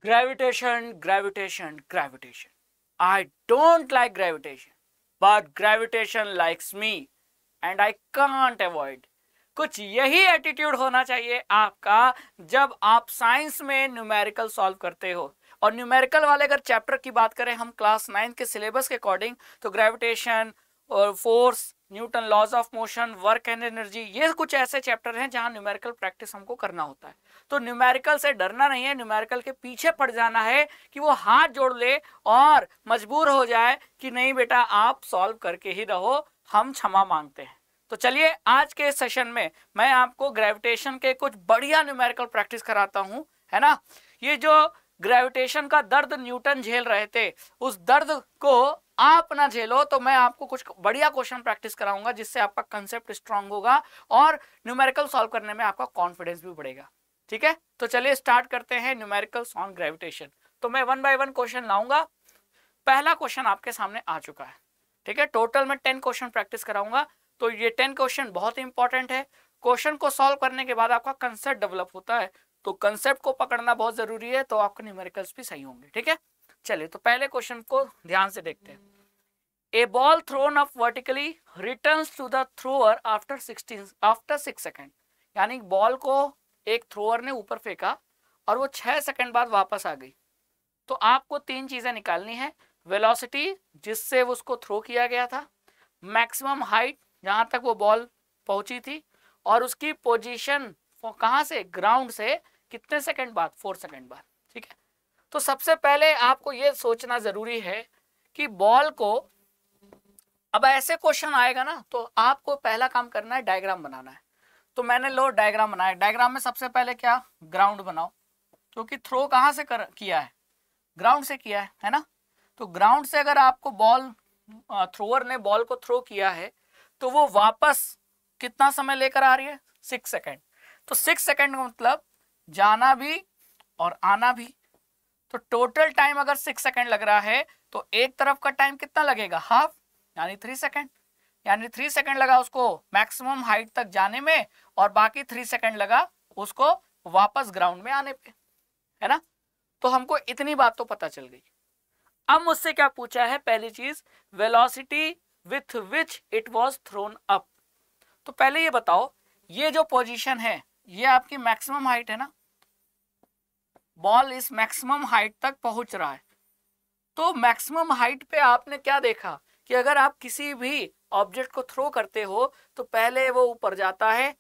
Gravitation, gravitation, gravitation. I don't like gravitation, but gravitation likes me and I can't avoid. कुछ यही attitude होना चाहिए आपका जब आप साइंस में न्यूमेरिकल सॉल्व करते हो। और न्यूमेरिकल वाले अगर चैप्टर की बात करें हम क्लास 9 के सिलेबस के अकॉर्डिंग, तो ग्रेविटेशन और force, Newton laws of motion, work and energy, ये कुछ ऐसे चैप्टर हैं जहां न्यूमेरिकल प्रैक्टिस हमको करना होता है। तो न्यूमेरिकल से डरना नहीं है, न्यूमेरिकल के पीछे पड़ जाना है कि वो हाथ जोड़ ले और मजबूर हो जाए कि नहीं बेटा आप सॉल्व करके ही रहो, हम क्षमा मांगते हैं। तो चलिए आज के सेशन में मैं आपको ग्रेविटेशन के कुछ बढ़िया न्यूमेरिकल प्रैक्टिस कराता हूं, है ना। ये जो ग्रेविटेशन का दर्द न्यूटन झेल रहे थे, उस दर्द को आप ना झेलो, तो मैं आपको कुछ बढ़िया क्वेश्चन प्रैक्टिस कराऊंगा जिससे आपका कंसेप्ट स्ट्रांग होगा और न्यूमेरिकल सॉल्व करने में आपका कॉन्फिडेंस भी बढ़ेगा। ठीक है, तो चलिए स्टार्ट करते हैं न्यूमेरिकल्स ऑन ग्रेविटेशन। तो मैं 1 बाय 1 क्वेश्चन लाऊंगा। पहला क्वेश्चन आपके सामने आ चुका है। ठीक है, टोटल मैं 10 क्वेश्चन प्रैक्टिस कराऊंगा। तो ये 10 क्वेश्चन बहुत इंपॉर्टेंट है। क्वेश्चन को सॉल्व करने के बाद आपका कंसेप्ट डेवलप होता है, तो कंसेप्ट को पकड़ना बहुत जरूरी है, तो आपके न्यूमेरिकल्स भी सही होंगे। ठीक है, चलिए तो पहले क्वेश्चन को ध्यान से देखते हैं। A ball thrown up vertically returns to the thrower after 6 second. यानी बॉल को एक थ्रोअर ने ऊपर फेंका और वो 6 सेकेंड बाद वापस आ गई। तो आपको 3 चीजें निकालनी है। वेलोसिटी जिससे उसको थ्रो किया गया था, मैक्सिमम हाइट जहां तक वो बॉल पहुंची थी, और उसकी पोजीशन कहां से, ग्राउंड से कितने सेकंड बाद, 4 सेकंड बाद। ठीक है, तो सबसे पहले आपको ये सोचना जरूरी है कि बॉल को, अब ऐसे क्वेश्चन आएगा ना तो आपको पहला काम करना है डायग्राम बनाना है। तो मैंने लो डायग्राम बनाया। डायग्राम में सबसे पहले क्या, ग्राउंड बनाओ, क्योंकि थ्रो कहां से किया है, ग्राउंड से किया है ना। तो ग्राउंड से अगर आपको बॉल, थ्रोअर ने बॉल को थ्रो किया है, तो वो वापस कितना समय लेकर आ रही है, 6 सेकेंड। तो 6 सेकेंड का मतलब जाना भी और आना भी। तो टोटल टाइम अगर 6 सेकेंड लग रहा है, तो एक तरफ का टाइम कितना लगेगा, हाफ, यानी 3 सेकेंड। यानी 3 सेकेंड लगा उसको मैक्सिमम हाइट तक जाने में, और बाकी 3 सेकेंड लगा उसको वापस ग्राउंड में आने पे, है ना। तो हमको इतनी बात तो पता चल गई। अब मुझसे क्या पूछा है, पहली चीज, velocity with which it was thrown up. तो पहले ये बताओ, ये जो पोजीशन है ये आपकी मैक्सिमम हाइट है ना, बॉल इस मैक्सिमम हाइट तक पहुंच रहा है। तो मैक्सिमम हाइट पे आपने क्या देखा कि अगर आप किसी भी ऑब्जेक्ट को थ्रो करते हो तो पहले वो ऊपर जाता है,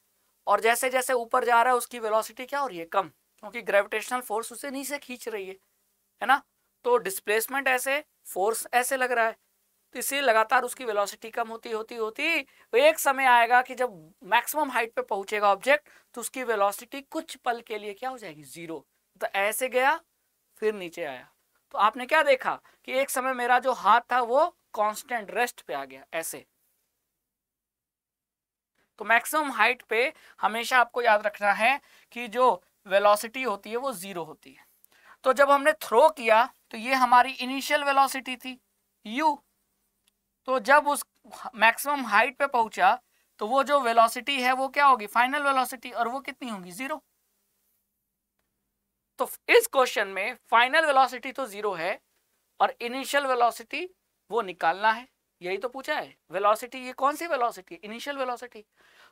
और जैसे जैसे ऊपर जा रहा है उसकी वेलोसिटी क्या हो रही है, कम, क्योंकि ग्रेविटेशनल फोर्स उसे नीचे खींच रही है ना। तो डिस्प्लेसमेंट ऐसे, फोर्स ऐसे लग रहा है, तो इसलिए लगातार उसकी वेलोसिटी कम होती होती होती तो एक समय आएगा कि जब मैक्सिमम हाइट पे पहुंचेगा ऑब्जेक्ट, तो उसकी वेलोसिटी कुछ पल के लिए क्या हो जाएगी, 0। तो ऐसे गया फिर नीचे आया। तो आपने क्या देखा कि एक समय मेरा जो हाथ था वो कांस्टेंट रेस्ट पे आ गया, ऐसे। तो मैक्सिमम हाइट पे हमेशा आपको याद रखना है कि जो वेलोसिटी होती है वो 0 होती है। तो जब हमने थ्रो किया तो ये हमारी इनिशियल वेलोसिटी थी u। तो जब उस मैक्सिमम हाइट पे पहुंचा तो वो जो वेलोसिटी है वो क्या होगी, फाइनल वेलोसिटी, और वो कितनी होगी, 0। तो इस क्वेश्चन में फाइनल वेलोसिटी तो 0 है और इनिशियल वेलोसिटी वो निकालना है, यही तो पूछा है। वेलोसिटी, ये कौन सी वेलोसिटी, इनिशियल वेलोसिटी।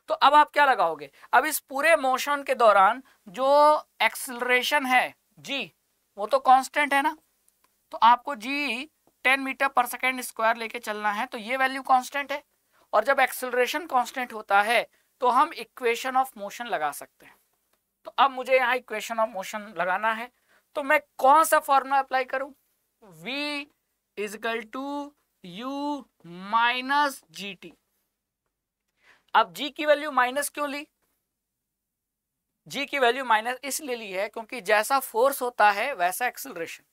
तो अब आप क्या लगाओगे, अब इस पूरे मोशन के दौरान जो एक्सेलरेशन है g, वो तो कांस्टेंट है ना। तो आपको g 10 metre per second square लेके चलना है, तो ये वैल्यू कांस्टेंट है। और जब एक्सेलरेशन कांस्टेंट होता है तो हम इक्वेशन ऑफ मोशन लगा सकते हैं। तो अब मुझे यहाँ इक्वेशन ऑफ मोशन लगाना है, तो मैं कौन सा फॉर्मूला अप्लाई करूं, v is equal to u minus g t. अब g की वैल्यू माइनस क्यों ली, g की वैल्यू माइनस इसलिए ली है क्योंकि जैसा फोर्स होता है वैसा एक्सेलरेशन।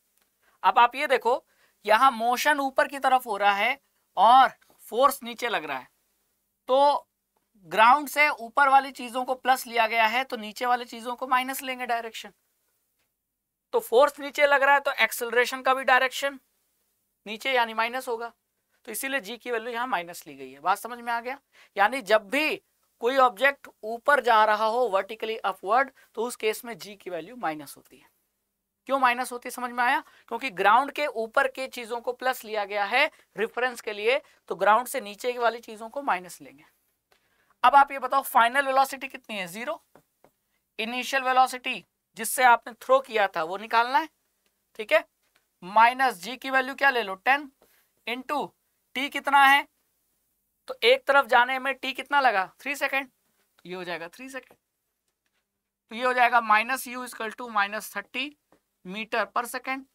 अब आप ये देखो, यहां मोशन ऊपर की तरफ हो रहा है और फोर्स नीचे लग रहा है, तो ग्राउंड से ऊपर वाली चीजों को प्लस लिया गया है, तो नीचे वाली चीजों को माइनस लेंगे डायरेक्शन। तो फोर्स नीचे लग रहा है तो एक्सेलरेशन का भी डायरेक्शन नीचे यानी माइनस होगा। तो इसीलिए जी की वैल्यू यहां माइनस ली गई है। बात समझ में आ गया। यानी जब भी कोई ऑब्जेक्ट ऊपर जा रहा हो वर्टिकली अपवर्ड, तो उस केस में जी की वैल्यू माइनस होती है। क्यों माइनस होती है समझ में आया? क्योंकि ग्राउंड के ऊपर के चीजों को प्लस लिया गया है रेफरेंस के लिए, तो ग्राउंड से नीचे वाली चीजों को माइनस लेंगे। अब आप ये बताओ फाइनल वेलोसिटी कितनी है? 0। इनिशियल वेलोसिटी जिससे आपने थ्रो किया था वो निकालना है, ठीक है। माइनस जी की वैल्यू क्या ले लो 10 इंटू टी कितना है, तो एक तरफ जाने में टी कितना लगा 3 सेकेंड, तो ये हो जाएगा 3 सेकेंड। तो ये हो जाएगा minus u equal to -30 metre per second,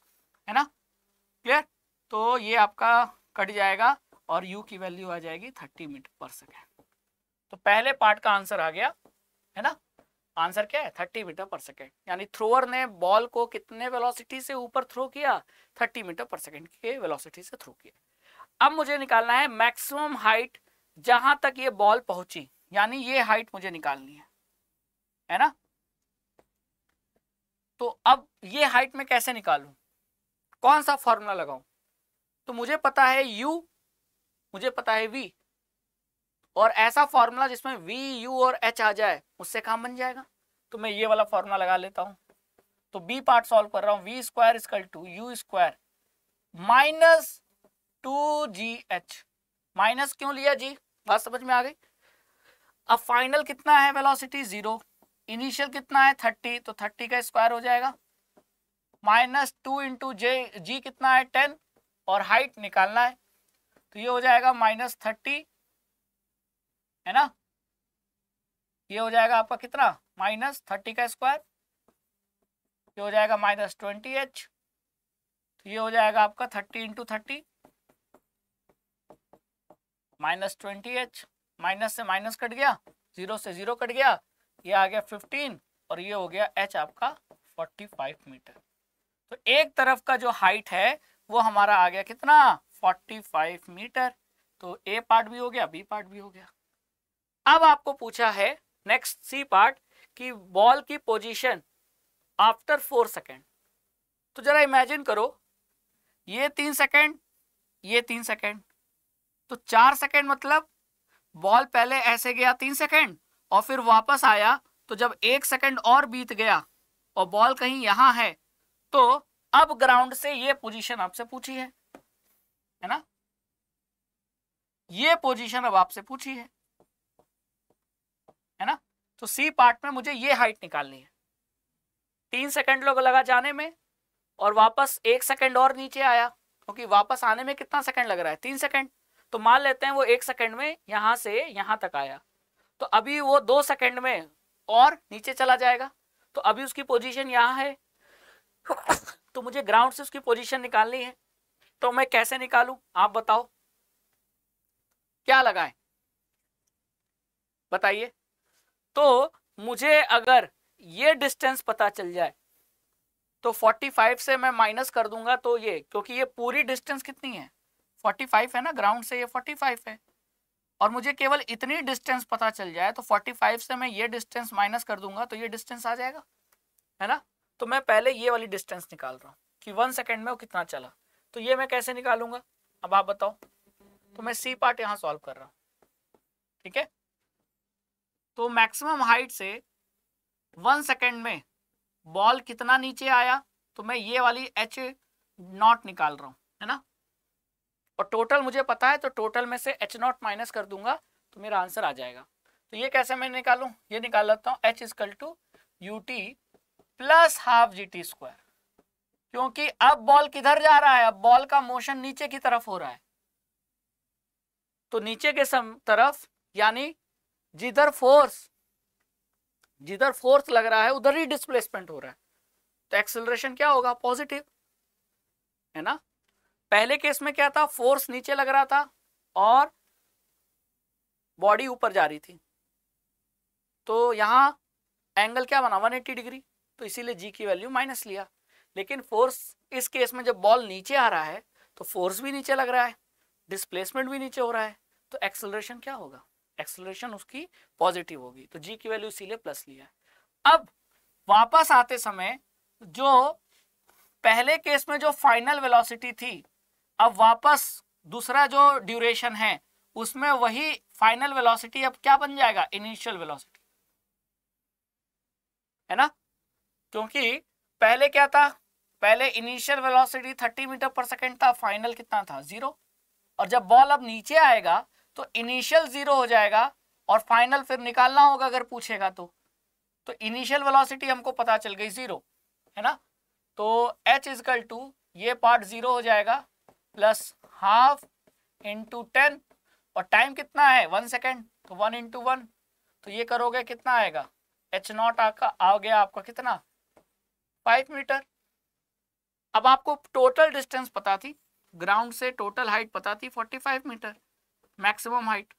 है ना, क्लियर। तो ये आपका कट जाएगा और u की वैल्यू आ जाएगी 30 मीटर पर सेकेंड। तो पहले पार्ट का आंसर आ गया, है ना। आंसर क्या है? 30 मीटर पर सेकेंड, यानी थ्रोअर ने बॉल को कितने वेलोसिटी से ऊपर थ्रो किया? 30 मीटर पर सेकेंड के वेलोसिटी से थ्रो किया। अब मुझे निकालना है मैक्सिमम हाइट जहां तक ये बॉल पहुंची, यानी ये हाइट मुझे निकालनी है ना। तो अब ये हाइट में कैसे निकालूं, कौन सा फॉर्मूला लगाऊं? तो मुझे पता है u, मुझे पता है v, और ऐसा फॉर्मूला जिसमें v, u और h आ जाए उससे काम बन जाएगा। तो मैं ये वाला फॉर्मूला लगा लेता हूं। तो b पार्ट सॉल्व कर रहा हूं, v square equal to u square minus 2gh। Minus क्यों लिया जी, बात समझ में आ गई। अब फाइनल कितना है वेलोसिटी 0, इनिशियल कितना है 30, तो 30 का स्क्वायर हो जाएगा -2 इंटू जी कितना है 10, और हाइट निकालना है, तो ये हो जाएगा -30, है ना। ये हो जाएगा आपका कितना -30 का स्क्वायर, ये हो जाएगा -20h, तो ये हो जाएगा आपका 30 इंटू 30 -20h, माइनस से माइनस कट गया, 0 से 0 कट गया, ये आ गया 15 और ये हो गया h आपका 45 मीटर। तो एक तरफ का जो हाइट है वो हमारा आ गया कितना 45 मीटर। तो ए पार्ट भी हो गया, बी पार्ट भी हो गया। अब आपको पूछा है नेक्स्ट सी पार्ट कि बॉल की पोजीशन आफ्टर 4 सेकेंड। तो जरा इमेजिन करो, ये 3 सेकेंड, ये 3 सेकेंड, तो 4 सेकेंड मतलब बॉल पहले ऐसे गया 3 सेकेंड और फिर वापस आया, तो जब 1 सेकेंड और बीत गया और बॉल कहीं यहां है, तो अब ग्राउंड से ये पोजीशन आपसे पूछी है ना, ये पोजीशन अब आपसे पूछी है ना। तो सी पार्ट में मुझे ये हाइट निकालनी है। 3 सेकेंड लोग लगा जाने में और वापस 1 सेकेंड और नीचे आया, क्योंकि वापस आने में कितना सेकेंड लग रहा है 3 सेकेंड। तो मान लेते हैं वो 1 सेकेंड में यहां से यहां तक आया, तो अभी वो 2 सेकेंड में और नीचे चला जाएगा, तो अभी उसकी पोजीशन यहां है। तो मुझे ग्राउंड से उसकी पोजीशन निकालनी है, तो मैं कैसे निकालूं आप बताओ, क्या लगाएं बताइए। तो मुझे अगर ये डिस्टेंस पता चल जाए तो 45 से मैं माइनस कर दूंगा, तो ये, क्योंकि ये पूरी डिस्टेंस कितनी है 45 है ना, ग्राउंड से ये 45 है, और मुझे केवल इतनी डिस्टेंस पता चल जाए तो 45 से मैं ये डिस्टेंस माइनस कर दूंगा तो ये डिस्टेंस आ जाएगा, है ना। तो मैं पहले ये वाली डिस्टेंस निकाल रहा हूँ कि 1 सेकेंड में वो कितना चला, तो ये मैं कैसे निकालूंगा अब आप बताओ। तो मैं सी पार्ट यहां सॉल्व कर रहा हूं, ठीक है। तो मैक्सिमम हाइट से 1 सेकेंड में बॉल कितना नीचे आया, तो मैं ये वाली h0 निकाल रहा हूं, है ना, और टोटल मुझे पता है, तो टोटल में से h0 माइनस कर दूंगा तो मेरा आंसर आ जाएगा। तो ये कैसे मैं निकालूं, ये निकाल लेता हूं h equal to ut plus half GT square, क्योंकि अब बॉल किधर जा रहा है, अब बॉल का मोशन नीचे की तरफ हो रहा है, तो नीचे के तरफ, यानी जिधर फोर्स लग रहा है उधर ही डिस्प्लेसमेंट हो रहा है, तो एक्सेलरेशन क्या होगा पॉजिटिव, है ना। पहले केस में क्या था, फोर्स नीचे लग रहा था और बॉडी ऊपर जा रही थी, तो यहां एंगल क्या बना 180 डिग्री, तो इसीलिए जी की वैल्यू माइनस लिया। लेकिन फोर्स इस केस में जब बॉल नीचे आ रहा है तो फोर्स भी नीचे लग रहा है, डिस्प्लेसमेंट भी नीचे हो रहा है, तो एक्सेलरेशन क्या होगा, एक्सेलरेशन उसकी पॉजिटिव होगी, तो जी की वैल्यू इसीलिए प्लस लिया है। अब वापस आते समय जो पहले केस में जो फाइनल वेलोसिटी थी, अब वापस दूसरा जो ड्यूरेशन है उसमें वही फाइनल वेलोसिटी अब क्या बन जाएगा, इनिशियल वेलोसिटी, है ना। क्योंकि पहले क्या था, पहले initial velocity 30 metre per second था, फाइनल कितना था 0। और जब बॉल अब नीचे आएगा तो इनिशियल 0 हो जाएगा और फाइनल फिर निकालना होगा अगर पूछेगा तो इनिशियल वेलोसिटी हमको पता चल गई 0, है ना। तो h इजकल टू ये पार्ट 0 हो जाएगा प्लस हाफ इंटू 10 और टाइम कितना है 1 सेकेंड, तो 1 इंटू 1, तो ये करोगे कितना आएगा h नॉट आ गया आपका कितना 5 मीटर। अब आपको टोटल डिस्टेंस पता थी, ग्राउंड से टोटल हाइट पता थी 45 मीटर मैक्सिमम हाइट,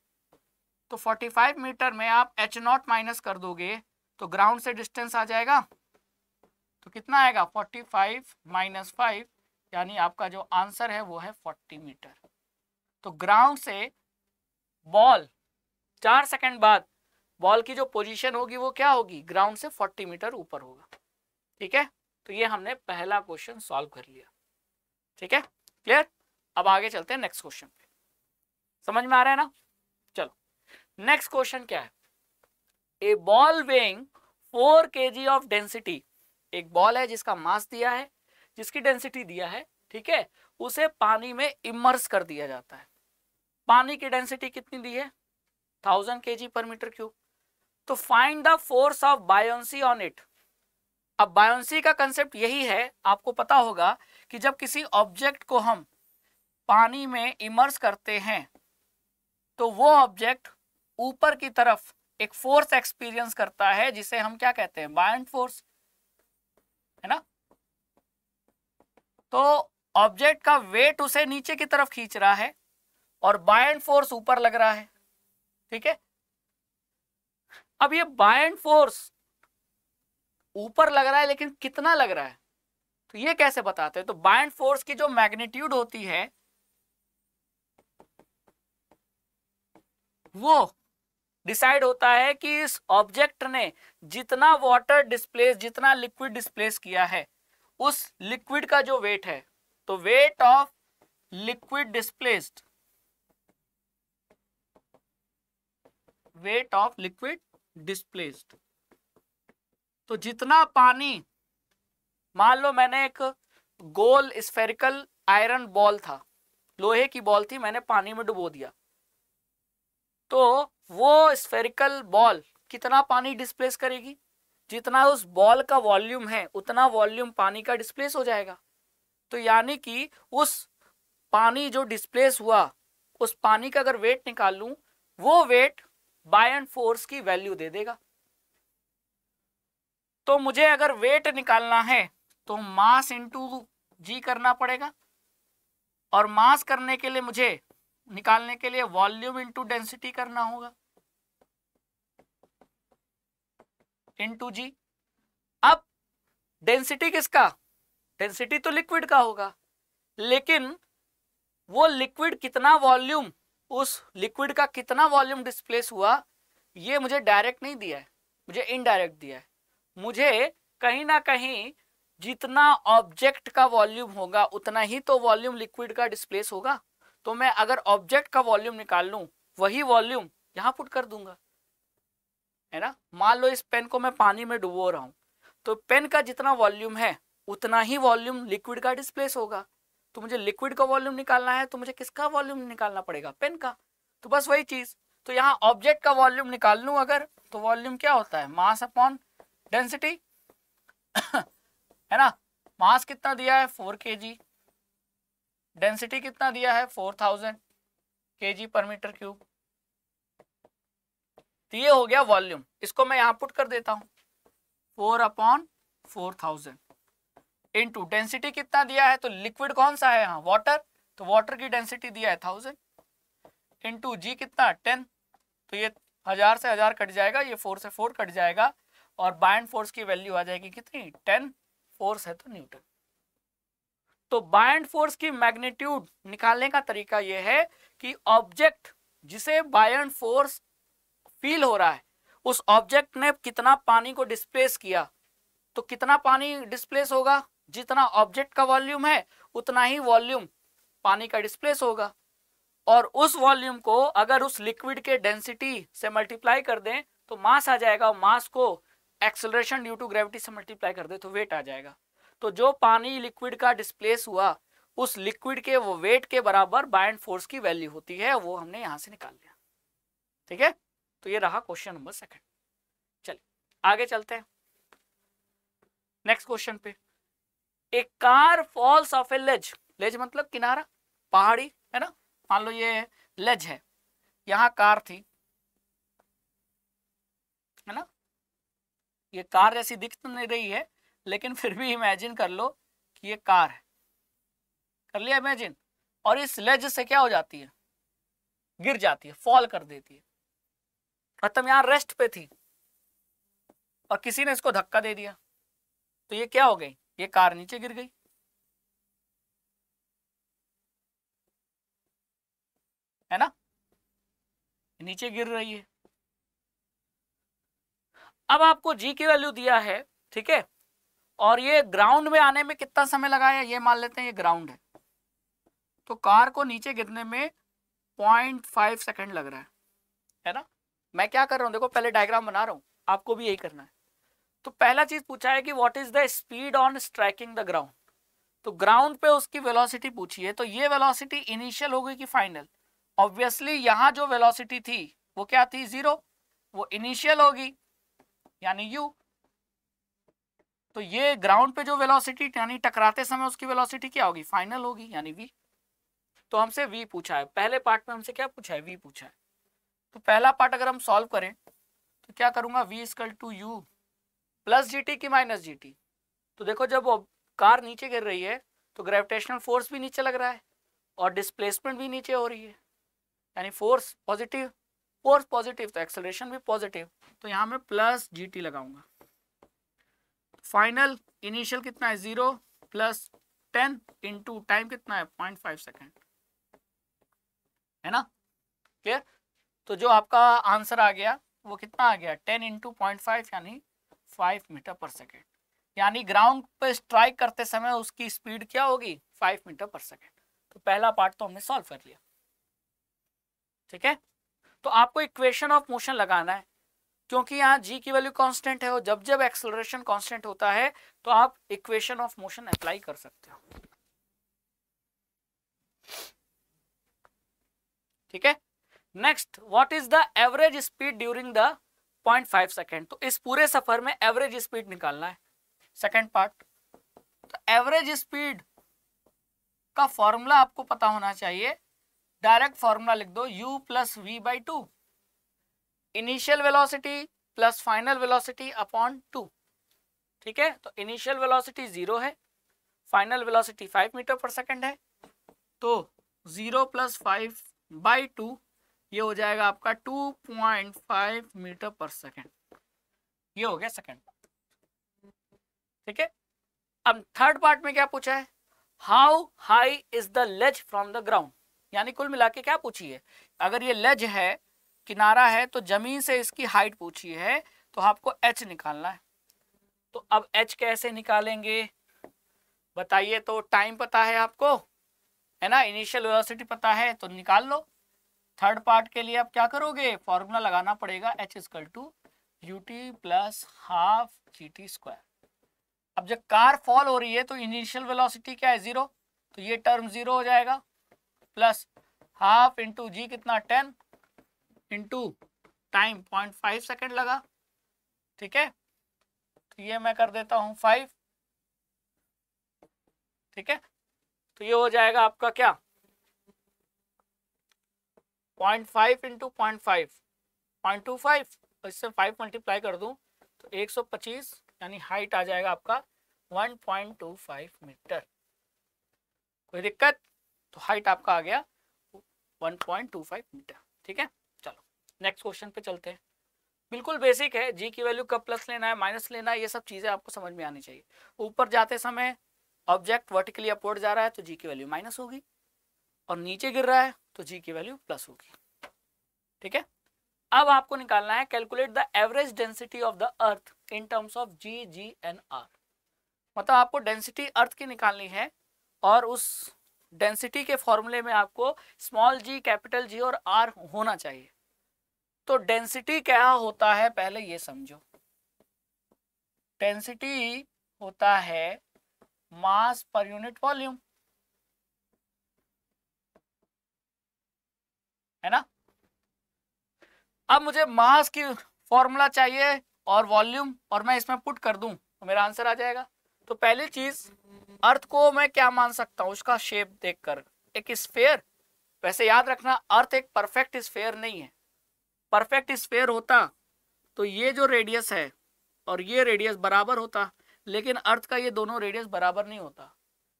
तो 45 मीटर में आप h नॉट माइनस कर दोगे तो ग्राउंड से डिस्टेंस आ जाएगा, तो कितना आएगा 45 माइनस 5, यानी आपका जो आंसर है वो है 40 मीटर। तो ग्राउंड से बॉल 4 सेकंड बाद बॉल की जो पोजीशन होगी वो क्या होगी, ग्राउंड से 40 मीटर ऊपर होगा। ठीक है, तो ये हमने पहला क्वेश्चन सॉल्व कर लिया। ठीक है, क्लियर। अब आगे चलते हैं नेक्स्ट क्वेश्चन पे, समझ में आ रहा है ना। चलो नेक्स्ट क्वेश्चन क्या है, a ball weighing 4 kg of density, एक बॉल है जिसका मास दिया है, जिसकी डेंसिटी दिया है, ठीक है, उसे पानी में इमर्स कर दिया जाता है। पानी की डेंसिटी कितनी दी है 1000 kg पर मीटर क्यूब। तो find the force of buoyancy on it. अब बायोंसी का कंसेप्ट यही है, आपको पता होगा कि जब किसी ऑब्जेक्ट को हम पानी में इमर्स करते हैं तो वो ऑब्जेक्ट ऊपर की तरफ एक फोर्स एक्सपीरियंस करता है जिसे हम क्या कहते हैं बायंट फोर्स, है ना। तो ऑब्जेक्ट का वेट उसे नीचे की तरफ खींच रहा है और बायंट फोर्स ऊपर लग रहा है। ठीक है, अब ये बायंट फोर्स ऊपर लग रहा है लेकिन कितना लग रहा है, तो ये कैसे बताते हैं। तो बायंट फोर्स की जो मैग्नीट्यूड होती है वो डिसाइड होता है कि इस ऑब्जेक्ट ने जितना वाटर डिस्प्लेस, जितना लिक्विड डिस्प्लेस किया है, उस लिक्विड का जो वेट है, तो weight of liquid displaced, weight of liquid displaced, तो जितना पानी, मान लो मैंने एक गोल स्फेरिकल आयरन बॉल था, लोहे की बॉल थी, मैंने पानी में डुबो दिया, तो वो स्फेरिकल बॉल कितना पानी डिस्प्लेस करेगी, जितना उस बॉल का वॉल्यूम है उतना वॉल्यूम पानी का डिस्प्लेस हो जाएगा। तो यानी कि उस पानी जो डिस्प्लेस हुआ, उस पानी का अगर वेट निकाल लूं, वो वेट बायंट फोर्स की वैल्यू दे देगा। तो मुझे अगर वेट निकालना है तो मास इंटू जी करना पड़ेगा, और मास करने के लिए मुझे निकालने के लिए वॉल्यूम इंटू डेंसिटी करना होगा इंटू जी। अब डेंसिटी किसका, डेंसिटी तो लिक्विड का होगा, लेकिन वो लिक्विड कितना वॉल्यूम, उस लिक्विड का कितना वॉल्यूम डिस्प्लेस हुआ, ये मुझे डायरेक्ट नहीं दिया है, मुझे इनडायरेक्ट दिया है। मुझे कहीं ना कहीं जितना ऑब्जेक्ट का वॉल्यूम होगा उतना ही तो वॉल्यूम लिक्विड का डिस्प्लेस होगा। तो मैं अगर ऑब्जेक्ट का वॉल्यूम निकाल लूं, वही वॉल्यूम यहां पुट कर दूंगा, है ना। मान लो इस पेन को मैं पानी में डुबो रहा हूं, तो पेन का जितना वॉल्यूम है उतना ही वॉल्यूम लिक्विड का डिस्प्लेस होगा। तो मुझे लिक्विड का वॉल्यूम निकालना है तो मुझे किसका वॉल्यूम निकालना पड़ेगा, पेन का। तो बस वही चीज, तो यहाँ ऑब्जेक्ट का वॉल्यूम निकाल लूं अगर, तो वॉल्यूम क्या होता है मास अपॉन डेंसिटी, है ना। मास कितना दिया है 4 kg, डेंसिटी कितना दिया है 4000 kg पर मीटर क्यूब, तो ये हो गया वॉल्यूम। इसको मैं यहां पुट कर देता हूं 4/4000 इंटू डेंसिटी कितना दिया है, तो लिक्विड कौन सा है यहाँ वाटर, तो वाटर की डेंसिटी दिया है 1000 इंटू जी कितना 10, तो ये 1000 से 1000 कट जाएगा, ये 4 से 4 कट जाएगा, और बायंट फोर्स की वैल्यू आ जाएगी कितनी 10, फोर्स है तो न्यूटन। तो बायंट फोर्स की मैग्नीट्यूड निकालने का तरीका यह है कि ऑब्जेक्ट जिसे बायंट फोर्स फील हो रहा है, उस ऑब्जेक्ट ने कितना पानी को डिस्प्लेस किया, तो कितना पानी डिस्प्लेस होगा, जितना ऑब्जेक्ट का वॉल्यूम है उतना ही वॉल्यूम पानी का डिस्प्लेस होगा, और उस वॉल्यूम को अगर उस लिक्विड के डेंसिटी से मल्टीप्लाई कर दें तो मास आ जाएगा, और मास को एक्सेलरेशन ड्यू टू ग्रेविटी से मल्टीप्लाई कर दे तो वेट आ जाएगा। तो जो पानी लिक्विड का डिस्प्लेस हुआ उस लिक्विड के वो वेट के बराबर बाइंड फोर्स की वैल्यू होती है, वो हमने यहां से निकाल लिया। ठीक है, तो ये रहा क्वेश्चन नंबर सेकंड। चलिए आगे चलते हैं नेक्स्ट क्वेश्चन पे। ए कार फॉल्स ऑफ ए लेज, लेज मतलब किनारा, पहाड़ी है ना, मान लो ये लेज है, यहां कार थी है ना, ये कार जैसी दिख तो नहीं रही है लेकिन फिर भी इमेजिन कर लो कि ये कार है, कर लिया इमेजिन, और इस लेज से क्या हो जाती है, गिर जाती है, फॉल कर देती है, मतलब यहां रेस्ट पे थी और किसी ने इसको धक्का दे दिया, तो ये क्या हो गई, ये कार नीचे गिर गई, है ना, नीचे गिर रही है। अब आपको जी की वैल्यू दिया है, ठीक है, और ये ग्राउंड में आने में कितना समय लगा है, ये मान लेते हैं ये ग्राउंड है, तो कार को नीचे गिरने में 0.5 सेकंड लग रहा है ना। मैं क्या कर रहा हूं, देखो पहले डायग्राम बना रहा हूं, आपको भी यही करना है। तो पहला चीज पूछा है कि what is the speed on striking the ground, तो ग्राउंड पे उसकी वेलोसिटी पूछी है, तो ये वेलोसिटी इनिशियल होगी कि फाइनल, ऑब्वियसली यहां जो वेलोसिटी थी वो क्या थी, 0, वो इनिशियल होगी यानी u, तो ये ग्राउंड पे जो वेलोसिटी यानी टकराते समय उसकी वेलोसिटी क्या होगी, फाइनल होगी यानी v। तो हमसे v पूछा है, पहले पार्ट में हमसे क्या पूछा है, v पूछा है। तो पहला पार्ट अगर हम सॉल्व करें तो क्या करूंगा, v equal to u plus g t की माइनस जी टी। तो देखो जब कार नीचे गिर रही है तो ग्रेविटेशनल फोर्स भी नीचे लग रहा है और डिस्प्लेसमेंट भी नीचे हो रही है, यानी फोर्स पॉजिटिव, फोर्स पॉजिटिव तो एक्सेलरेशन भी पॉजिटिव, तो यहाँ मैं प्लस जी टी लगाऊंगा। फाइनल इनिशियल कितना है, 0 प्लस 10 इंटू टाइम कितना है, 0.5 सेकेंड, है ना, क्लियर। तो जो आपका आंसर आ गया वो कितना आ गया, 10 इंटू 0.5 यानी 5 मीटर पर सेकेंड, यानी ग्राउंड पे स्ट्राइक करते समय उसकी स्पीड क्या होगी, 5 मीटर पर सेकेंड। तो पहला पार्ट तो हमने सॉल्व कर लिया, ठीक है। तो आपको इक्वेशन ऑफ मोशन लगाना है, क्योंकि यहाँ g की वैल्यू कांस्टेंट है और जब जब एक्सेलरेशन कांस्टेंट होता है तो आप इक्वेशन ऑफ मोशन अप्लाई कर सकते हो, ठीक है। Next, what is the average speed during the 0.5 second, तो इस पूरे सफर में एवरेज स्पीड निकालना है, सेकेंड पार्ट। तो एवरेज स्पीड का फॉर्मूला आपको पता होना चाहिए, डायरेक्ट फॉर्मूला लिख दो, u plus v by 2, initial velocity plus final velocity upon 2, ठीक है। तो इनिशियल वेलोसिटी 0 है, final velocity 5 metre per second है, तो 0 प्लस 5 बाई 2 ये हो जाएगा आपका 2.5 मीटर पर सेकेंड, ये हो गया सेकेंड, ठीक है। अब थर्ड पार्ट में क्या पूछा है, how high is the ledge from the ground, यानी कुल मिला के क्या पूछी है, अगर ये लेज है, किनारा है, तो जमीन से इसकी हाइट पूछी है, तो आपको h निकालना है। तो अब h कैसे निकालेंगे बताइए, तो टाइम पता है आपको, है ना, इनिशियल वेलोसिटी पता है, तो निकाल लो। थर्ड पार्ट के लिए आप क्या करोगे, फॉर्मूला लगाना पड़ेगा, h equal to u t plus half g t square. अब जब कार फॉल हो रही है तो इनिशियल वेलोसिटी क्या है, 0, तो ये टर्म 0 हो जाएगा, प्लस हाफ इंटू जी कितना 10 इंटू टाइम 0.5 सेकेंड लगा, ठीक है। तो ये मैं कर देता हूं 5, ठीक है। तो ये हो जाएगा आपका क्या, 0.5 इंटू 0.5 0.25, इससे 5 मल्टीप्लाई कर दूं तो 125, यानी हाइट आ जाएगा आपका 1.25 मीटर। कोई दिक्कत, तो हाइट आपका आ गया 1.25 मीटर, ठीक है। चलो नेक्स्ट क्वेश्चन पे चलते हैं, बिल्कुल बेसिक है, जी की वैल्यू कब प्लस लेना है माइनस लेना है, ये सब चीजें आपको समझ में आनी चाहिए। ऊपर जाते समय ऑब्जेक्ट वर्टिकली अपवर्ड जा रहा है तो जी की वैल्यू माइनस होगी, और नीचे गिर रहा है तो जी की वैल्यू प्लस होगी, ठीक है। अब आपको निकालना है, calculate the average density of the earth in terms of g G and R, मतलब आपको डेंसिटी अर्थ की निकालनी है, और उस डेंसिटी के फॉर्मूले में आपको स्मॉल जी, कैपिटल जी और आर होना चाहिए। तो डेंसिटी क्या होता है पहले ये समझो, डेंसिटी होता है मास पर यूनिट वॉल्यूम, है ना। अब मुझे मास की फॉर्मूला चाहिए और वॉल्यूम, और मैं इसमें पुट कर दूं तो मेरा आंसर आ जाएगा। तो पहली चीज, अर्थ को मैं क्या मान सकता हूं, उसका शेप देखकर, एक स्फेयर। वैसे याद रखना, अर्थ एक परफेक्ट स्फेयर नहीं है। परफेक्ट स्फेयर होता तो ये जो रेडियस है और ये रेडियस बराबर होता, लेकिन अर्थ का ये दोनों रेडियस बराबर नहीं होता।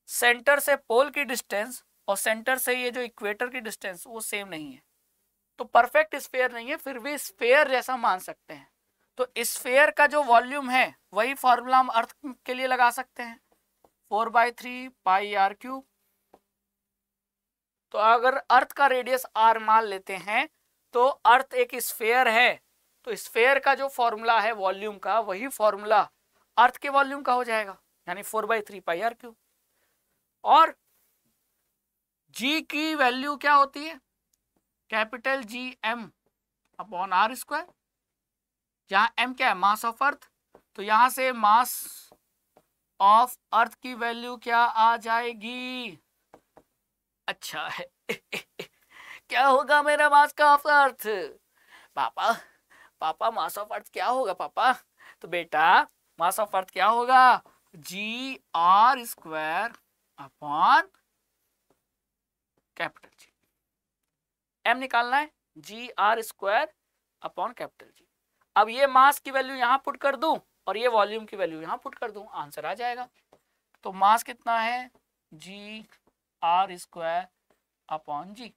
सेंटर से पोल की डिस्टेंस और सेंटर से ये जो इक्वेटर की डिस्टेंस वो सेम नहीं है, तो परफेक्ट स्फेयर नहीं है, फिर भी स्फेयर जैसा मान सकते हैं। तो स्फेयर का जो वॉल्यूम है वही फॉर्मूला हम अर्थ के लिए लगा सकते हैं, 4/3 पाई आर क्यूब। तो अगर अर्थ का रेडियस आर मान लेते हैं तो अर्थ एक स्फेयर है, तो स्फेयर का जो फॉर्मूला है वॉल्यूम का, वही फॉर्मूला अर्थ के वॉल्यूम का हो जाएगा, यानी 4/3 पाई आर क्यूब। और जी की वैल्यू क्या होती है, capital G M upon R square, जहां एम क्या है, मास ऑफ अर्थ। तो यहां से मास ऑफ अर्थ की वैल्यू क्या आ जाएगी, अच्छा है क्या होगा मेरा मास का ऑफ अर्थ, पापा पापा मास ऑफ अर्थ क्या होगा पापा। तो बेटा मास ऑफ अर्थ क्या होगा, G R square upon capital G. M निकालना है, G R square upon capital G. अब ये मास की वैल्यू यहां पुट कर दूं और ये वॉल्यूम की वैल्यू यहां पुट कर दूं, आंसर आ जाएगा। तो मास कितना है, जी आर स्क्वायर अपॉन जी,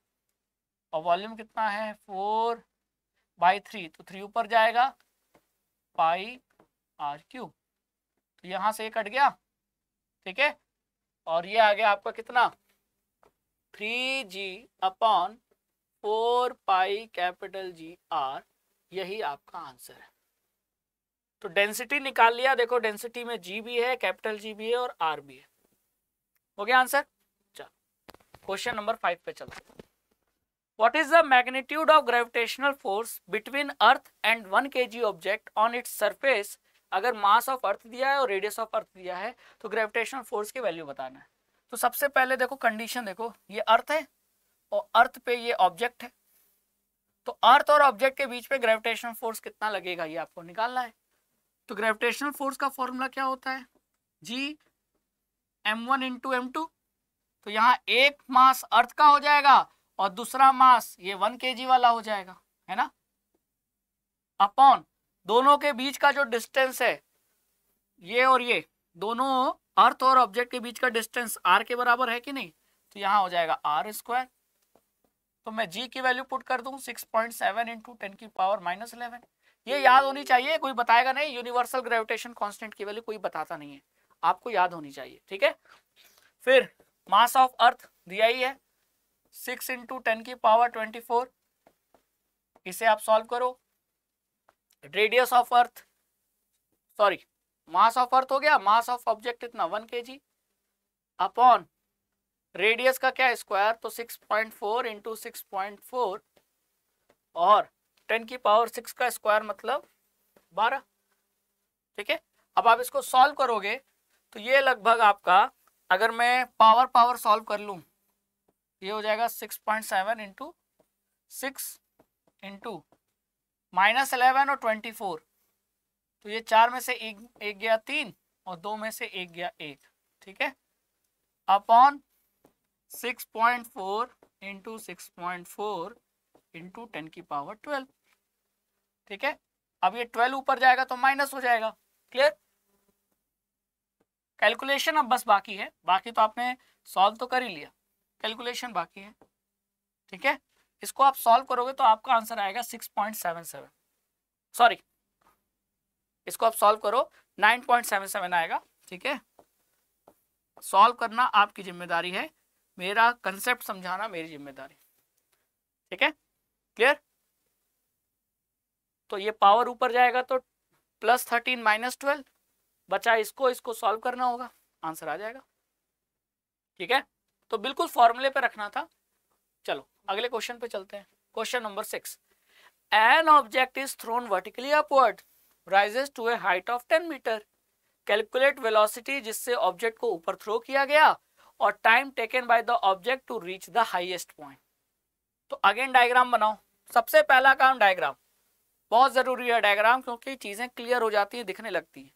और वॉल्यूम कितना है 4/3, तो 3 ऊपर जाएगा, पाई आर क्यूब। तो यहां से कट गया, ठीक है। और ये आ गया आपका कितना, 3g upon 4 pi capital G R, यही आपका आंसर है। तो डेंसिटी निकाल लिया, देखो डेंसिटी में जी भी है, कैपिटल जी भी है और आर भी है, हो गया आंसर। चलो क्वेश्चन नंबर 5 पे चलते हैं। What is the magnitude of gravitational force between Earth and 1 kg object on its surface? अगर मास ऑफ अर्थ दिया है और रेडियस ऑफ अर्थ दिया है तो ग्रेविटेशनल फोर्स की वैल्यू बताना है। तो सबसे पहले देखो कंडीशन, देखो ये अर्थ है और अर्थ पे ये ऑब्जेक्ट है, तो अर्थ और ऑब्जेक्ट के बीच पे ग्रेविटेशनल फोर्स कितना लगेगा ये आपको निकालना है। तो ग्रेविटेशनल फोर्स का फॉर्मूला क्या होता है, जी m1 इंटू m2। तो यहाँ एक मास अर्थ का हो जाएगा और दूसरा मास ये 1 kg वाला हो जाएगा, है ना, अपॉन दोनों के बीच का जो डिस्टेंस है ये और ये, दोनों अर्थ और ऑब्जेक्ट के बीच का डिस्टेंस आर के बराबर है कि नहीं, तो यहाँ हो जाएगा आर स्क्वायर। तो मैं जी की वैल्यू पुट कर दूं 6.7 इंटू 10⁻⁻11। ये याद होनी चाहिए, कोई बताएगा नहीं, यूनिवर्सल ग्रेविटेशन कांस्टेंट की वैल्यू कोई बताता नहीं है, आपको याद होनी चाहिए, ठीक है। फिर मास ऑफ अर्थ दिया ही है 6 इंटू 10⁻24, इसे आप सॉल्व करो। Radius of earth, sorry mass of earth हो गया, मास ऑफ ऑब्जेक्ट इतना 1 kg अपॉन रेडियस का क्या स्क्वायर, तो 6.4 इंटू 6.4 और 10⁻6 का स्क्वायर मतलब 12, ठीक है। अब आप इसको सॉल्व करोगे तो ये लगभग आपका, अगर मैं पावर पावर सॉल्व कर लूं, ये हो जाएगा 6.7 इंटू 6 इंटू -11 और 24, तो ये 4 में से एक गया 3 और 2 में से एक गया 1, ठीक है, अपॉन 6.4 इंटू 6.4 इंटू 10⁻12, ठीक है। अब ये 12 ऊपर जाएगा तो माइनस हो जाएगा, क्लियर। कैलकुलेशन अब बस बाकी है, बाकी तो आपने सॉल्व तो कर ही लिया, कैलकुलेशन बाकी है, ठीक है। इसको आप सॉल्व करोगे तो आपका आंसर आएगा 6.77, सॉरी इसको आप सॉल्व करो 9.77 आएगा, ठीक है। सॉल्व करना आपकी जिम्मेदारी है, मेरा कंसेप्ट समझाना मेरी जिम्मेदारी, ठीक है, क्लियर। तो ये पावर ऊपर जाएगा तो +13 -12 बचा, इसको सॉल्व करना होगा, आंसर आ जाएगा, ठीक है। तो बिल्कुल फॉर्मूले पे रखना था। चलो अगले क्वेश्चन पे चलते हैं। Question number 6, an object is thrown vertically upward, rises to a height of 10 meter. Calculate velocity जिससे ऑब्जेक्ट को ऊपर थ्रो किया गया, और time taken by the object to reach the highest point. तो अगेन डायग्राम बनाओ। सबसे पहला काम डायग्राम, बहुत जरूरी है डायग्राम, क्योंकि चीजें क्लियर हो जाती है, दिखने लगती है।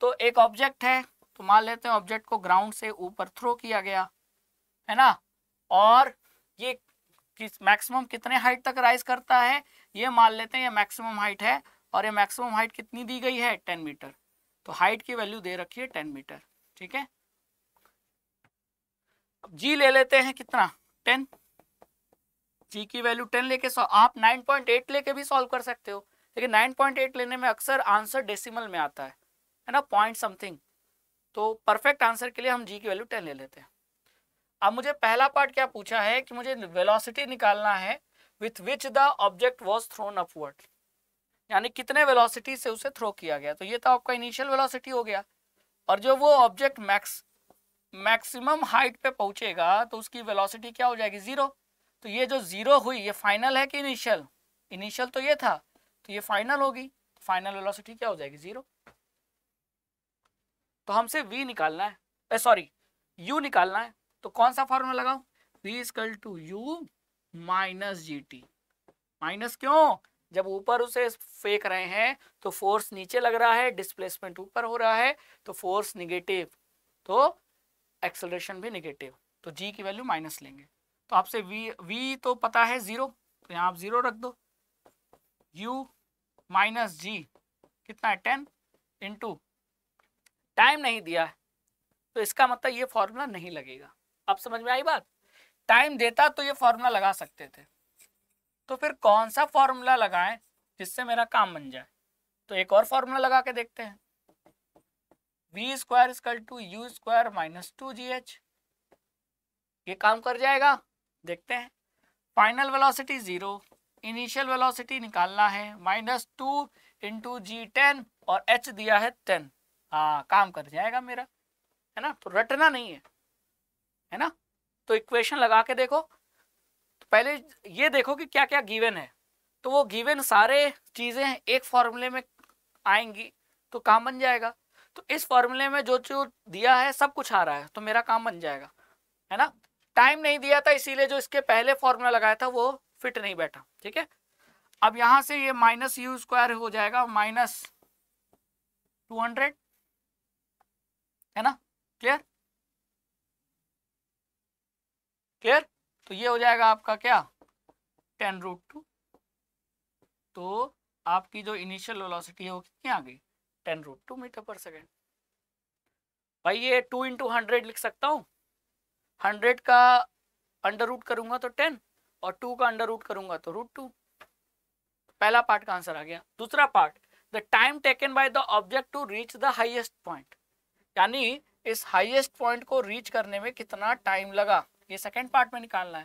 तो एक ऑब्जेक्ट है, तो मान लेते हैं ऑब्जेक्ट को ग्राउंड से ऊपर थ्रो किया गया है ना, और ये मैक्सिमम कितने हाइट तक राइज करता है, ये मान लेते हैं ये मैक्सिमम हाइट है, और ये मैक्सिमम हाइट कितनी दी गई है 10 मीटर। तो हाइट की वैल्यू दे रखी है 10 मीटर, ठीक है। अब जी ले लेते हैं कितना 10, जी की वैल्यू 10 लेके आप 9.8 लेके भी सॉल्व कर सकते हो, लेकिन 9.8 लेने में अक्सर आंसर डेसिमल में आता है ना, पॉइंट समथिंग। तो परफेक्ट आंसर के लिए हम जी की वैल्यू 10 ले लेते हैं। अब मुझे पहला पार्ट क्या पूछा है कि मुझे वेलोसिटी निकालना है with which the object was thrown upward, यानी कितने वेलोसिटी से उसे थ्रो किया गया। तो ये तो आपका इनिशियल वेलोसिटी हो गया, और जो वो ऑब्जेक्ट मैक्सिमम हाइट पे पहुंचेगा तो उसकी वेलोसिटी क्या हो जाएगी 0। तो ये जो 0 हुई ये फाइनल है कि इनिशियल, इनिशियल तो ये था, तो ये फाइनल होगी, फाइनल वेलोसिटी क्या हो जाएगी 0। तो हमसे v निकालना है, सॉरी u निकालना है। तो कौन सा फॉर्मूला लगाओ, v equal to u minus g t. Minus क्यों, जब ऊपर उसे फेंक रहे हैं तो फोर्स नीचे लग रहा है, डिस्प्लेसमेंट ऊपर हो रहा है, तो फोर्स निगेटिव, तो एक्सेलरेशन भी निगेटिव, तो g की वैल्यू माइनस लेंगे। तो आपसे v तो पता है 0, तो यहाँ आप 0 रख दो। u माइनस जी कितना है 10, इंटू टाइम नहीं दिया है, तो इसका मतलब ये फॉर्मूला नहीं लगेगा। अब समझ में आई बात, टाइम देता तो ये फॉर्मूला लगा सकते थे। तो फिर कौन सा फॉर्मूला लगाएं जिससे मेरा काम बन जाए, तो एक और फॉर्मूला लगा के देखते हैं, v square equal to u square minus 2gh। ये काम कर जाएगा, देखते हैं। फाइनल वेलोसिटी 0, इनिशियल वेलोसिटी निकालना है -2 इंटू जी10, और h दिया है 10। हाँ काम कर जाएगा मेरा, है ना, तो रटना नहीं है ना। तो इक्वेशन लगा के देखो, तो पहले ये देखो कि क्या क्या गिवन है, तो वो गिवन सारे चीजें एक फॉर्मूले में आएंगी तो काम बन जाएगा। तो इस फॉर्मूले में जो जो दिया है सब कुछ आ रहा है, तो मेरा काम बन जाएगा, है ना। टाइम नहीं दिया था, इसीलिए जो इसके पहले फॉर्मूला लगाया था वो फिट नहीं बैठा, ठीक है। अब यहां से ये माइनस यू स्क्वायर हो जाएगा -200, है ना, क्लियर क्लियर। तो ये हो जाएगा आपका क्या 10√2। तो आपकी जो इनिशियल वेलोसिटी है वो कितनी आ गई 10√2 मीटर पर सेकेंड। भाई ये 2 इंटू 100 लिख सकता हूँ, 100 का अंडर रूट करूंगा तो 10, और 2 का अंडर रूट करूंगा तो √2। पहला पार्ट का आंसर आ गया। दूसरा part, the time taken by the object to reach the highest point, यानी इस हाईएस्ट पॉइंट को रीच करने में कितना टाइम लगा, ये सेकंड पार्ट में निकालना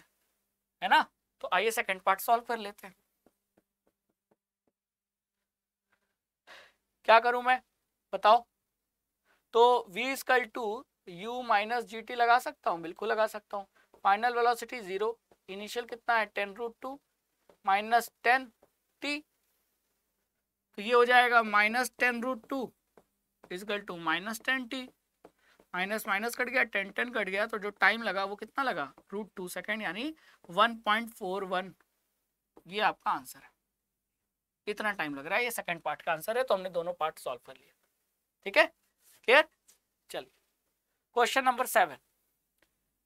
है ना। तो आइए सेकंड पार्ट सॉल्व कर लेते हैं। क्या करूं मैं बताओ, तो v equal to u minus g t लगा सकता हूं, बिल्कुल लगा सकता हूं। फाइनल वेलोसिटी 0, इनिशियल कितना है 10√2 माइनस 10t, तो ये हो जाएगा -10√2 equal to -10t। Minus minus cut गया, 10 कट गया, तो जो टाइम लगा वो कितना लगा √2 सेकेंड, यानी 1.41। ये आपका आंसर है, इतना टाइम लग रहा है। ये सेकंड पार्ट का आंसर है, तो हमने दोनों पार्ट सॉल्व कर लिए, ठीक है, क्लियर। चलिए question number 7,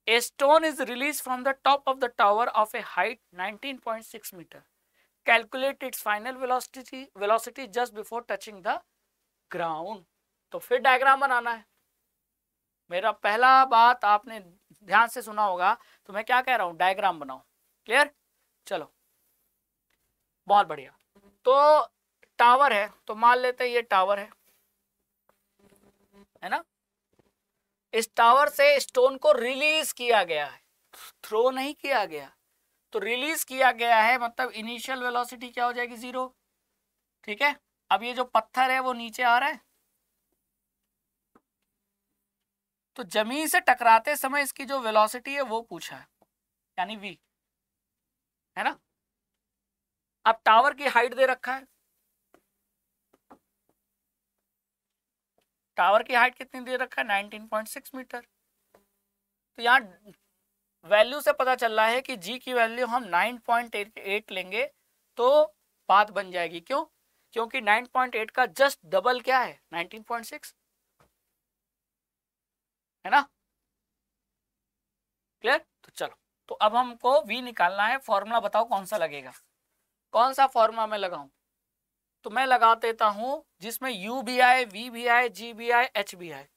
a stone is release from the top of the tower of a height 19.6 metre, calculate its final velocity just before touching the ground. तो फिर डायग्राम बनाना है। मेरा पहला बात आपने ध्यान से सुना होगा, तो मैं क्या कह रहा हूं, डायग्राम बनाओ, क्लियर। चलो बहुत बढ़िया। तो टावर है, तो मान लेते हैं ये टावर है ना। इस टावर से स्टोन को रिलीज किया गया है, थ्रो नहीं किया गया। तो रिलीज किया गया है मतलब इनिशियल वेलोसिटी क्या हो जाएगी 0, ठीक है। अब ये जो पत्थर है वो नीचे आ रहा है, तो जमीन से टकराते समय इसकी जो वेलोसिटी है वो पूछा है, यानी v, है ना। अब टावर की हाइट दे रखा है, टावर की हाइट कितनी दे रखा है 19.6 मीटर। तो यहाँ वैल्यू से पता चल रहा है कि जी की वैल्यू हम 9.8 लेंगे तो बात बन जाएगी। क्यों? क्योंकि 9.8 का जस्ट डबल क्या है 19.6, है ना? क्लियर? तो चलो, तो अब हमको v निकालना है। फॉर्मूला बताओ कौन सा लगेगा, कौन सा फॉर्मूला मैं लगाऊं? तो मैं लगा देता हूं जिसमें u भी आए, v भी आए, g भी आए, h भी आए।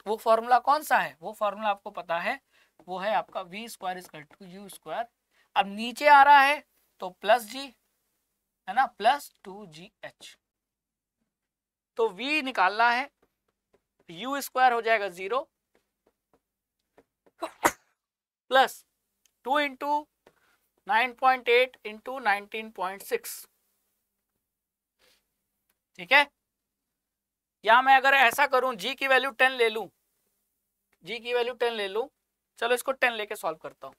वो फॉर्मूला कौन सा है? वो फॉर्मूला आपको पता है, वो है आपका v square equal to u square. अब नीचे आ रहा है तो प्लस g, है ना, प्लस 2gh। तो v निकालना है, u स्क्वायर हो जाएगा 0 प्लस 2 इंटू 9.8 इंटू 19.6, ठीक है। या मैं अगर ऐसा करूं g की वैल्यू 10 ले लूं, g की वैल्यू 10 ले लूं, चलो इसको 10 लेके सॉल्व करता हूं,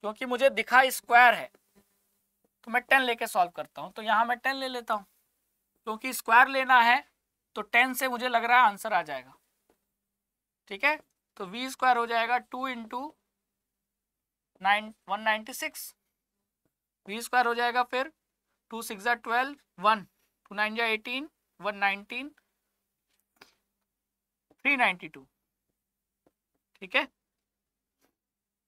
क्योंकि मुझे दिखा स्क्वायर है तो मैं 10 लेके सॉल्व करता हूं। तो यहां मैं 10 ले लेता हूं, क्योंकि स्क्वायर लेना है तो 10 से मुझे लग रहा है आंसर आ जाएगा, ठीक है। तो v स्क्वायर हो जाएगा 2 इंटू 196, v स्क्वायर हो जाएगा फिर 2 6 जा 12, 1 2 9 जा 18, 119, 392, ठीक है।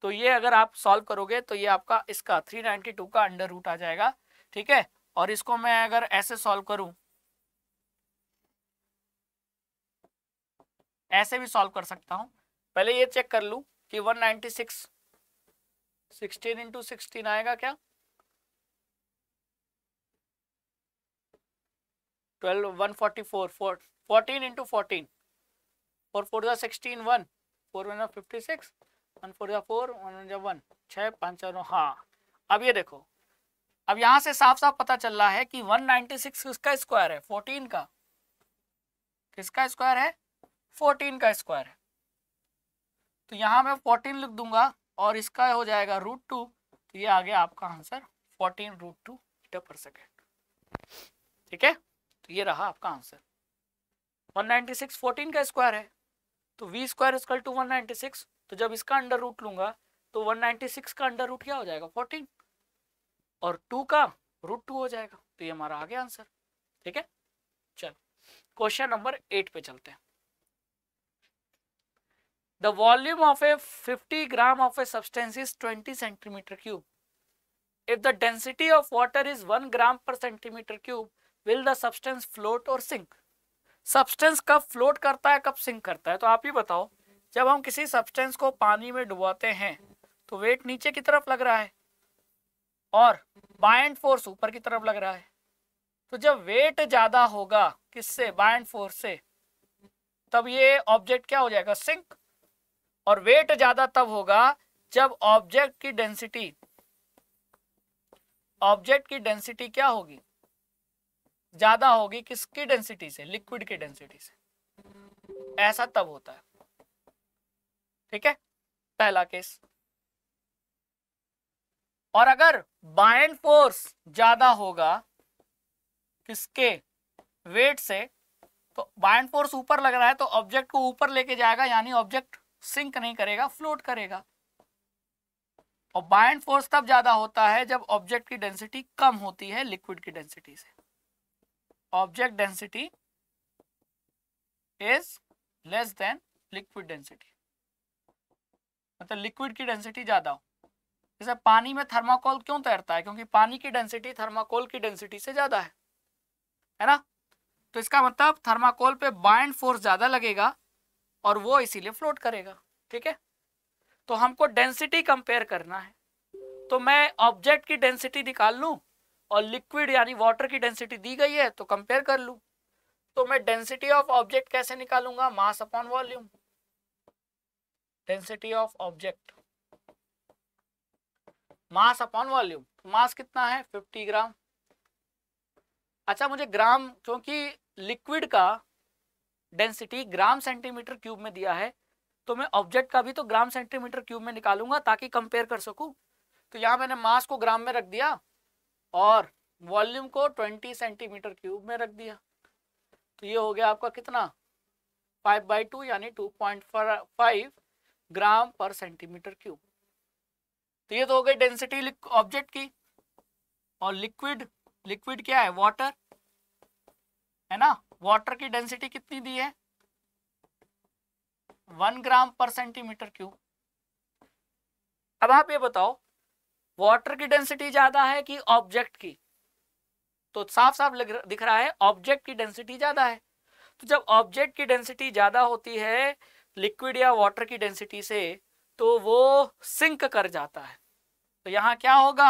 तो ये अगर आप सॉल्व करोगे तो ये आपका इसका 392 का अंडर रूट आ जाएगा, ठीक है। और इसको मैं अगर ऐसे सॉल्व करूं, ऐसे भी सॉल्व कर सकता हूं। पहले ये चेक कर लूं कि 196 16 इंटू 16 आएगा क्या, 12 144 14 इंटू 14, 4 4 जा 16, 1 4 1 जा 56, 1 4 जा 4, 1 1 जा 1, 6 5 9। हाँ, अब ये देखो, अब यहां से साफ साफ पता चल रहा है कि 196 किसका स्क्वायर है, 14 का। किसका स्क्वायर है? 14 का स्क्वायर है। तो यहां मैं 14 लिख दूंगा और इसका हो जाएगा √2, तो ये आ गया आपका आंसर 14√2 मीटर पर सेकेंड, ठीक है। तो ये रहा आपका आंसर। 196 14 का स्क्वायर है, तो v स्क्वायर इक्वल टू 196, तो जब इसका अंडर रूट लूंगा तो 196 का अंडर रूट क्या हो जाएगा 14, और 2 का √2 हो जाएगा। तो ये हमारा आ गया आंसर, ठीक है। चलो क्वेश्चन नंबर 8 पे चलते हैं। The volume of a 50 gram of a substance is 20 centimeter cube. If the density of water is 1 gram per centimeter cube, will the substance float or sink? Substance कब float करता है, कब sink करता है? तो आप ही बताओ। जब हम किसी सब्सटेंस को पानी में डुबाते हैं तो वेट नीचे की तरफ लग रहा है और बाइंड फोर्स ऊपर की तरफ लग रहा है। तो जब वेट ज्यादा होगा किससे, बाइंड फोर्स से, तब ये ऑब्जेक्ट क्या हो जाएगा, सिंक। और वेट ज्यादा तब होगा जब ऑब्जेक्ट की डेंसिटी क्या होगी, ज्यादा होगी। किसकी डेंसिटी से? लिक्विड की डेंसिटी से। ऐसा तब होता है, ठीक है, पहला केस। और अगर बाइंड फोर्स ज्यादा होगा किसके, वेट से, तो बाइंड फोर्स ऊपर लग रहा है तो ऑब्जेक्ट को ऊपर लेके जाएगा, यानी ऑब्जेक्ट सिंक नहीं करेगा, फ्लोट करेगा। और बाइंड फोर्स तब ज्यादा होता है जब ऑब्जेक्ट की डेंसिटी कम होती है लिक्विड की डेंसिटी से। Object density is less than liquid density, मतलब लिक्विड की डेंसिटी ज्यादा हो। जैसे पानी में थर्माकोल क्यों तैरता है, क्योंकि पानी की डेंसिटी थर्माकोल की डेंसिटी से ज्यादा है ना। तो इसका मतलब थर्माकोल पे बाइंड फोर्स ज्यादा लगेगा और वो इसीलिए फ्लोट करेगा, ठीक है। तो हमको डेंसिटी कंपेयर करना है, तो मैं ऑब्जेक्ट की डेंसिटी निकाल लूं और लिक्विड यानी वाटर की डेंसिटी दी गई है तो कंपेयर कर लूं। तो मैं डेंसिटी ऑफ ऑब्जेक्ट कैसे निकालूंगा, mass upon volume. Density of object mass upon volume, mass कितना है 50 ग्राम। अच्छा मुझे ग्राम, क्योंकि लिक्विड का डेंसिटी ग्राम सेंटीमीटर क्यूब में दिया है, तो मैं ऑब्जेक्ट का भी तो ग्राम सेंटीमीटर क्यूब में निकालूंगा ताकि कंपेयर कर सकूं। तो यहां मैंने मास को ग्राम में रख दिया और वॉल्यूम को 20 सेंटीमीटर क्यूब में रख दिया। तो ये हो गया आपका कितना 5/2 यानी 2.5 ग्राम पर सेंटीमीटर क्यूब। तो ये तो हो गई डेंसिटी ऑब्जेक्ट की। और लिक्विड क्या है, वाटर है ना। वाटर की डेंसिटी कितनी दी है 1 ग्राम पर सेंटीमीटर क्यूब। अब आप ये बताओ वाटर की डेंसिटी ज्यादा है कि ऑब्जेक्ट की, तो साफ साफ दिख रहा है ऑब्जेक्ट की डेंसिटी ज्यादा है। तो जब ऑब्जेक्ट की डेंसिटी ज्यादा होती है लिक्विड या वाटर की डेंसिटी से तो वो सिंक कर जाता है। तो यहां क्या होगा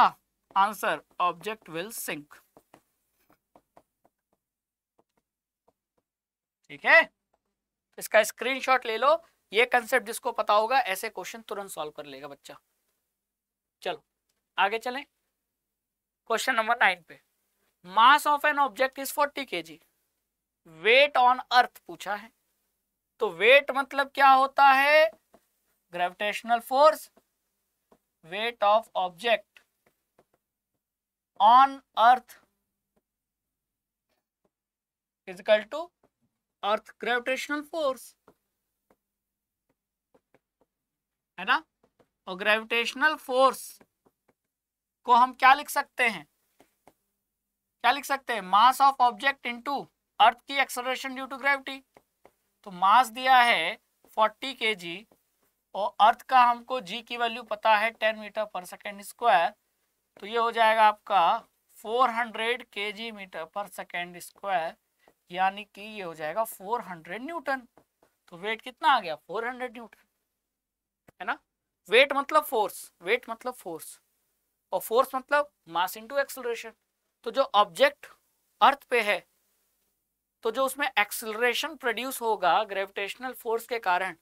आंसर, ऑब्जेक्ट विल सिंक। ठीक है, इसका स्क्रीनशॉट ले लो। ये कंसेप्ट जिसको पता होगा ऐसे क्वेश्चन तुरंत सॉल्व कर लेगा बच्चा। चलो आगे चलें क्वेश्चन नंबर 9 पे। Mass of an object is 40 kg, weight on earth पूछा है। तो वेट मतलब क्या होता है, gravitational force, weight of object on earth is equal to earth gravitational force, है ना। और ग्रेविटेशनल फोर्स को हम क्या लिख सकते हैं, क्या लिख सकते हैं, मास ऑफ ऑब्जेक्ट इनटू अर्थ की एक्सेलरेशन ड्यू टू ग्रेविटी। तो मास दिया है 40 kg और अर्थ का हमको g की वैल्यू पता है 10 मीटर पर सेकेंड स्क्वायर। तो ये हो जाएगा आपका 400 kg metre per second square, यानी कि ये हो जाएगा 400 न्यूटन। तो वेट कितना आ गया 400 न्यूटन, है ना। वेट मतलब फोर्स, वेट मतलब फोर्स और फोर्स मतलब मास इनटू एक्सेलरेशन। तो जो ऑब्जेक्ट अर्थ पे है तो जो उसमें एक्सेलरेशन प्रोड्यूस होगा ग्रेविटेशनल फोर्स के कारण,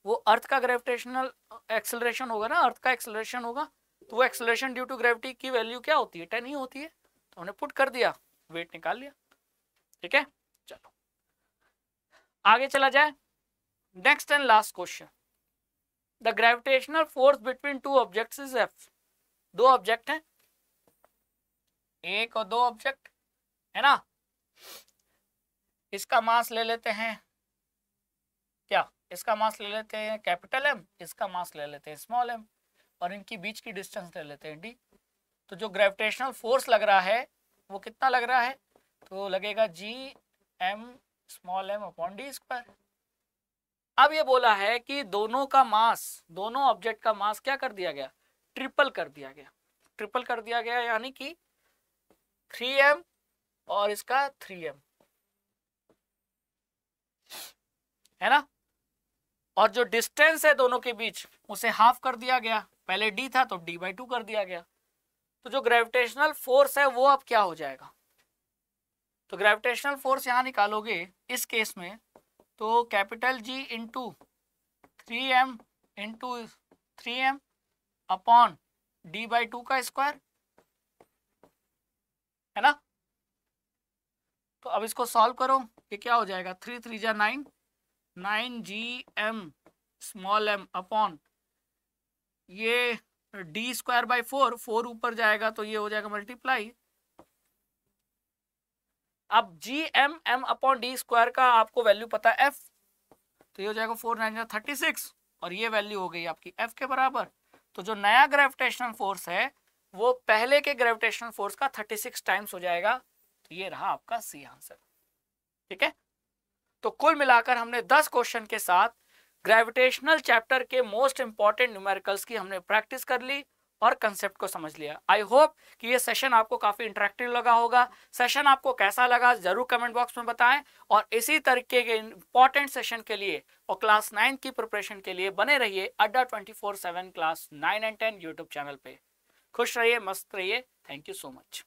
वो अर्थ का ग्रेविटेशनल एक्सेलरेशन होगा ना, अर्थ का एक्सेलरेशन होगा। तो वो एक्सेलरेशन ड्यू टू ग्रेविटी की वैल्यू क्या होती है 10 ही होती है। तो हमने पुट कर दिया, वेट निकाल लिया। ठीक है, चलो आगे चला जाए। Next and last question, the gravitational force between two objects is F। दो ऑब्जेक्ट हैं, एक और दो ऑब्जेक्ट, है ना। इसका मास ले लेते हैं क्या, इसका मास ले लेते हैं कैपिटल M, इसका मास ले लेते हैं स्मॉल m, और इनकी बीच की डिस्टेंस ले लेते हैं d। तो जो ग्रेविटेशनल फोर्स लग रहा है वो कितना लग रहा है, तो लगेगा Gm small m upon d square. अब ये बोला है कि दोनों का मास, दोनों ऑब्जेक्ट का मास क्या कर दिया गया, ट्रिपल कर दिया गया, ट्रिपल कर दिया गया, यानी कि 3m और इसका 3m, है ना। और जो डिस्टेंस है दोनों के बीच उसे हाफ कर दिया गया, पहले d था तो d/2 कर दिया गया। तो जो ग्रेविटेशनल फोर्स है वो अब क्या हो जाएगा, तो ग्रेविटेशनल फोर्स यहां निकालोगे इस केस में तो capital G into 3m into 3m upon d/2 का स्क्वायर, है ना। तो अब इसको सॉल्व करो, ये क्या हो जाएगा 3 3 जा 9, 9Gm स्मॉल m अपॉन ये d स्क्वायर बाई 4, 4 ऊपर जाएगा तो ये हो जाएगा मल्टीप्लाई। अब Gm अपॉन डी स्क्वायर का आपको वैल्यू पता है F, तो ये हो जाएगा 4 9 36 और ये वैल्यू हो गई आपकी F के बराबर। तो जो नया ग्रेविटेशनल फोर्स है वो पहले के ग्रेविटेशनल फोर्स का 36 टाइम्स हो जाएगा। तो ये रहा आपका सी आंसर। ठीक है, तो कुल मिलाकर हमने 10 क्वेश्चन के साथ ग्रेविटेशनल चैप्टर के मोस्ट इंपॉर्टेंट न्यूमेरिकल्स की हमने प्रैक्टिस कर ली और कंसेप्ट को समझ लिया। आई होप कि ये सेशन आपको काफी इंटरेक्टिव लगा होगा। सेशन आपको कैसा लगा जरूर कमेंट बॉक्स में बताएं और इसी तरीके के इंपॉर्टेंट सेशन के लिए और क्लास 9 की प्रिपरेशन के लिए बने रहिए अड्डा 24/7 क्लास 9 एंड 10 यूट्यूब चैनल पे। खुश रहिए, मस्त रहिए। Thank you so much.